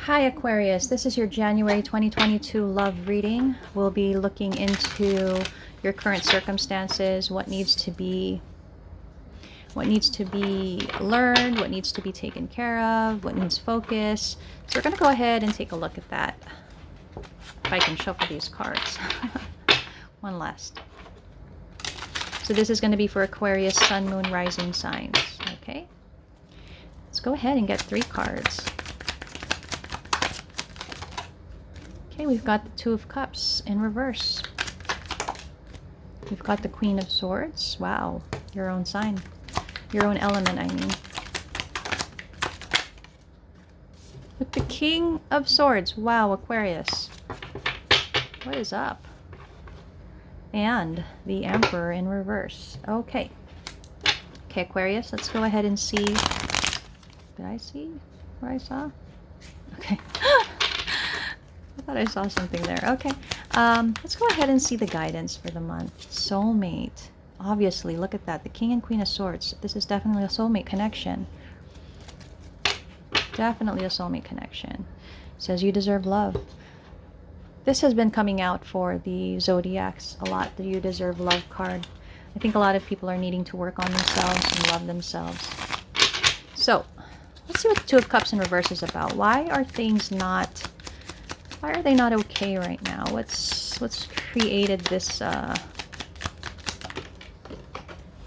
Hi Aquarius, this is your January 2022 love reading. We'll be looking into your current circumstances, what needs to be learned, what needs to be taken care of, what needs focus. So we're going to go ahead and take a look at that. If I can shuffle these cards. One last. So this is going to be for Aquarius, Sun, Moon, Rising signs. Okay. Let's go ahead and get 3 cards. Okay, we've got the Two of Cups in reverse. We've got the Queen of Swords. Wow, your own sign. Your own element, I mean. With the King of Swords. Wow, Aquarius. What is up? And the Emperor in reverse. Okay. Okay, Aquarius, let's go ahead and see. Did I see what I saw? Okay. I thought I saw something there. Okay. Let's go ahead and see the guidance for the month. Soulmate. Obviously, look at that. The King and Queen of Swords. This is definitely a soulmate connection. Definitely a soulmate connection. It says you deserve love. This has been coming out for the zodiacs a lot, the you deserve love card. I think a lot of people are needing to work on themselves and love themselves. So, let's see what the Two of Cups in reverse is about. Why are they not okay right now? What's created this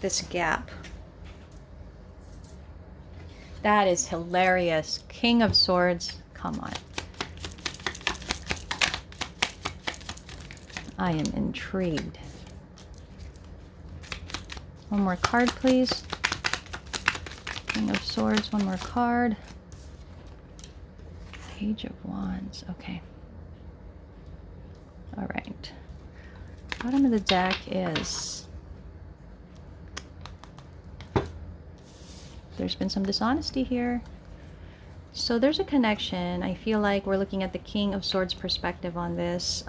this gap? That is hilarious. King of Swords. Come on. I am intrigued. One more card, please. King of Swords, one more card. Page of Wands. Okay. All right. Bottom of the deck is... There's been some dishonesty here. So there's a connection. I feel like we're looking at the King of Swords perspective on this.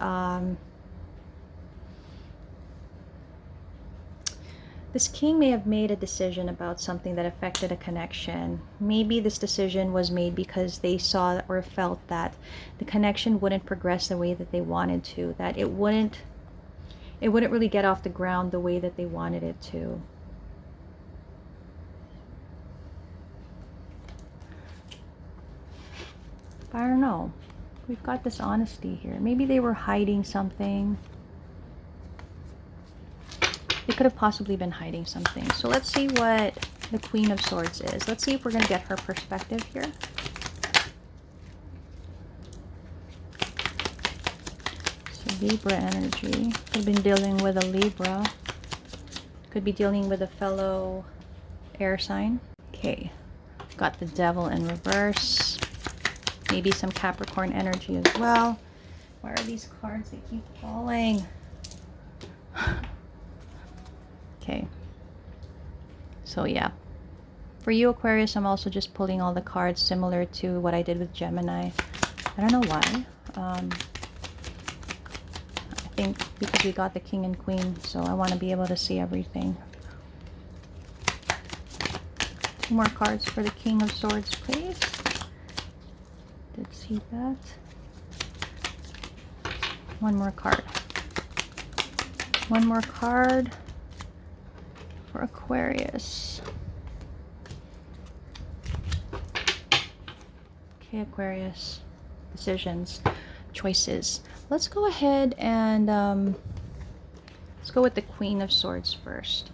This king may have made a decision about something that affected a connection. Maybe this decision was made because they saw or felt that the connection wouldn't progress the way that they wanted to, that it wouldn't really get off the ground the way that they wanted it to. I don't know. We've got this honesty here. Maybe they were hiding something. They could have possibly been hiding something. So let's see what the Queen of Swords is. Let's see if we're going to get her perspective here. So Libra energy. Could have been dealing with a Libra. Could be dealing with a fellow air sign. Okay. Got the Devil in reverse. Maybe some Capricorn energy as well. Why are these cards? They keep falling. Okay, so yeah, for you Aquarius, I'm also just pulling all the cards similar to what I did with Gemini. I don't know why. I think because we got the King and Queen, so I want to be able to see everything. 2 more cards for the King of Swords, please. Did see that. 1 more card. 1 more card for Aquarius. Okay, Aquarius. Decisions, choices. Let's go ahead and let's go with the Queen of Swords first.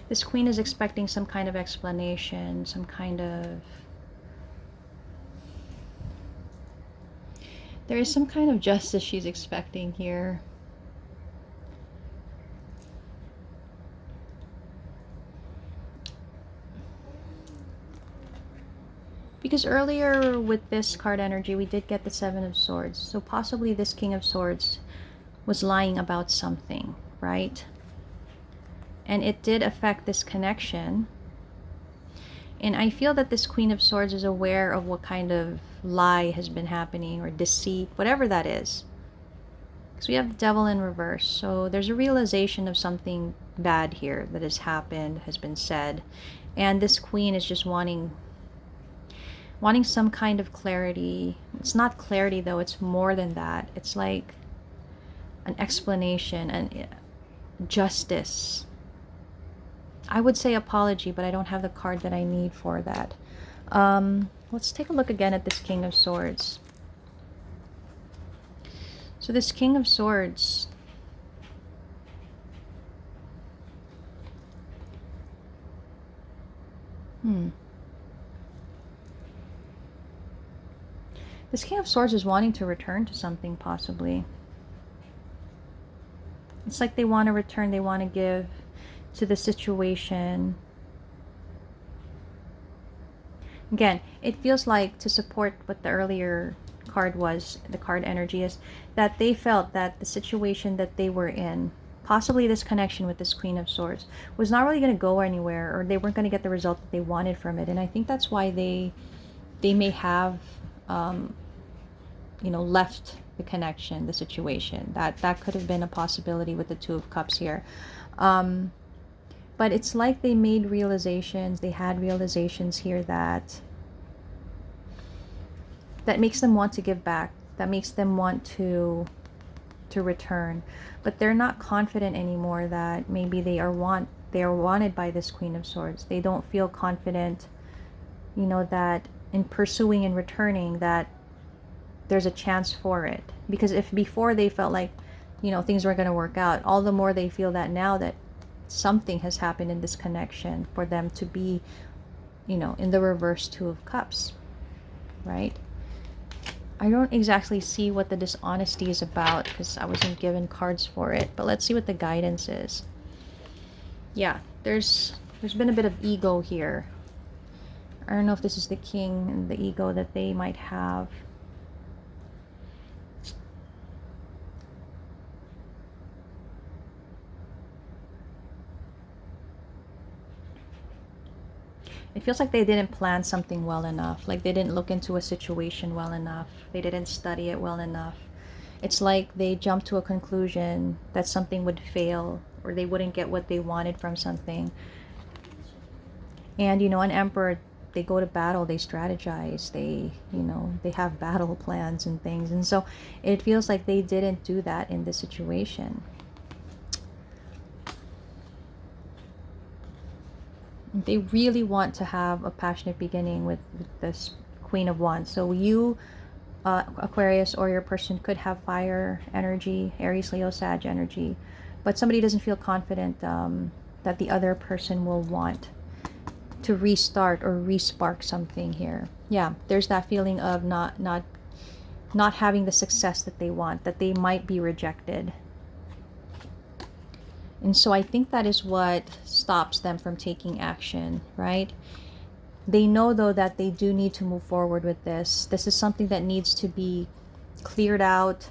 This Queen is expecting some kind of explanation, some kind of... There is some kind of justice she's expecting here. Because earlier with this card energy, we did get the 7 of Swords. So possibly this King of Swords was lying about something, right? And it did affect this connection. And I feel that this Queen of Swords is aware of what kind of lie has been happening or deceit, whatever that is. Because we have the Devil in reverse. So there's a realization of something bad here that has happened, has been said. And this Queen is just wanting some kind of clarity. It's not clarity though, it's more than that. It's like an explanation and justice. I would say apology, but I don't have the card that I need for that. Let's take a look again at this King of Swords. So this King of Swords, this King of Swords is wanting to return to something, possibly. It's like they want to return, they want to give to the situation. Again, it feels like, to support what the earlier card was, the card energy is, that they felt that the situation that they were in, possibly this connection with this Queen of Swords, was not really going to go anywhere, or they weren't going to get the result that they wanted from it. And I think that's why they may have you know, left the connection, the situation. That could have been a possibility with the Two of Cups here. But it's like they made realizations, they had realizations here that makes them want to give back, that makes them want to return. But they're not confident anymore that maybe they are wanted by this Queen of Swords. They don't feel confident, you know, that in pursuing and returning, that there's a chance for it. Because if before they felt like, you know, things weren't going to work out, all the more they feel that now that something has happened in this connection for them to be, you know, in the reverse Two of Cups, right? I don't exactly see what the dishonesty is about because I wasn't given cards for it, but let's see what the guidance is. Yeah, there's been a bit of ego here. I don't know if this is the king and the ego that they might have. It feels like they didn't plan something well enough. Like they didn't look into a situation well enough. They didn't study it well enough. It's like they jumped to a conclusion that something would fail or they wouldn't get what they wanted from something. And, you know, an emperor, they go to battle, they strategize, they, you know, they have battle plans and things. And so it feels like they didn't do that in this situation. They really want to have a passionate beginning with this Queen of Wands. So you, Aquarius, or your person could have fire energy, Aries, Leo, Sag energy, but somebody doesn't feel confident that the other person will want to restart or respark something here. Yeah, there's that feeling of not having the success that they want, that they might be rejected. And so I think that is what stops them from taking action, right? They know, though, that they do need to move forward with this. This is something that needs to be cleared out.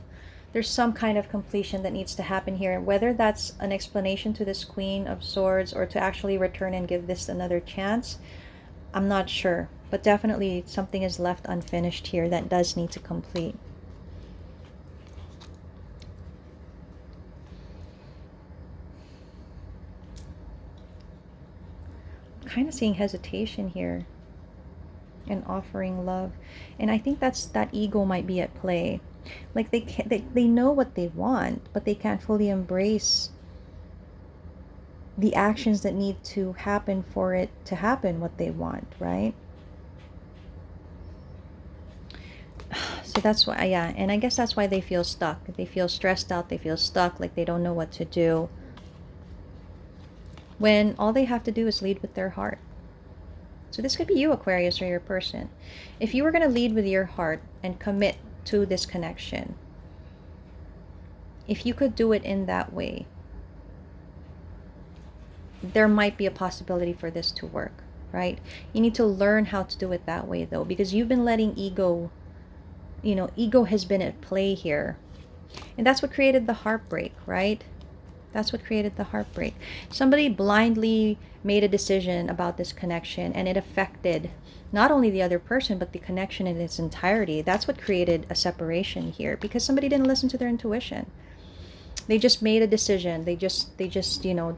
There's some kind of completion that needs to happen here. Whether that's an explanation to this Queen of Swords or to actually return and give this another chance, I'm not sure. But definitely something is left unfinished here that does need to complete. Kind of seeing hesitation here and offering love, and I think that ego might be at play. Like they know what they want, but they can't fully embrace the actions that need to happen for it to happen what they want, right? So that's why, yeah, and I guess that's why they feel stuck. They feel stressed out, they feel stuck, like they don't know what to do, when all they have to do is lead with their heart. So this could be you, Aquarius, or your person. If you were going to lead with your heart and commit to this connection, if you could do it in that way, there might be a possibility for this to work, right? You need to learn how to do it that way, though, because you've been letting ego, you know, ego has been at play here. And that's what created the heartbreak, right? That's what created the heartbreak. Somebody blindly made a decision about this connection, and it affected not only the other person, but the connection in its entirety. That's what created a separation here, because somebody didn't listen to their intuition. They just made a decision. They just, you know,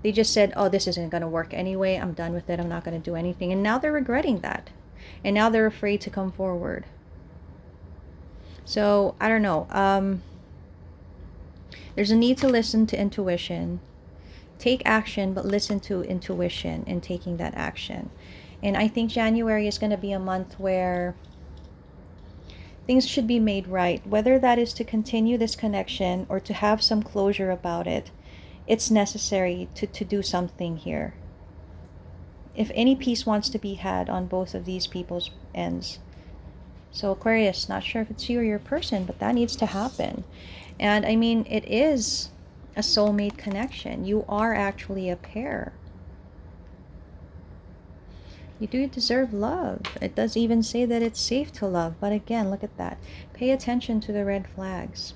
they just said, oh, this isn't going to work anyway. I'm done with it. I'm not going to do anything. And now they're regretting that. And now they're afraid to come forward. So, I don't know. There's a need to listen to intuition. Take action, but listen to intuition in taking that action. And I think January is going to be a month where things should be made right. Whether that is to continue this connection or to have some closure about it, it's necessary to do something here. If any peace wants to be had on both of these people's ends. So Aquarius, not sure if it's you or your person, but that needs to happen. And I mean, it is a soulmate connection. You are actually a pair. You do deserve love. It does even say that it's safe to love. But again, look at that. Pay attention to the red flags.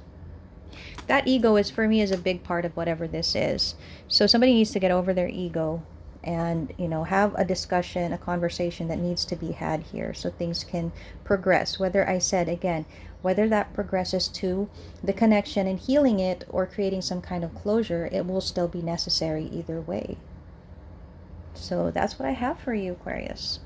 That ego is, for me, is a big part of whatever this is. So somebody needs to get over their ego and, you know, have a discussion, a conversation that needs to be had here so things can progress. Whether, I said again, whether that progresses to the connection and healing it or creating some kind of closure, it will still be necessary either way. So that's what I have for you, Aquarius.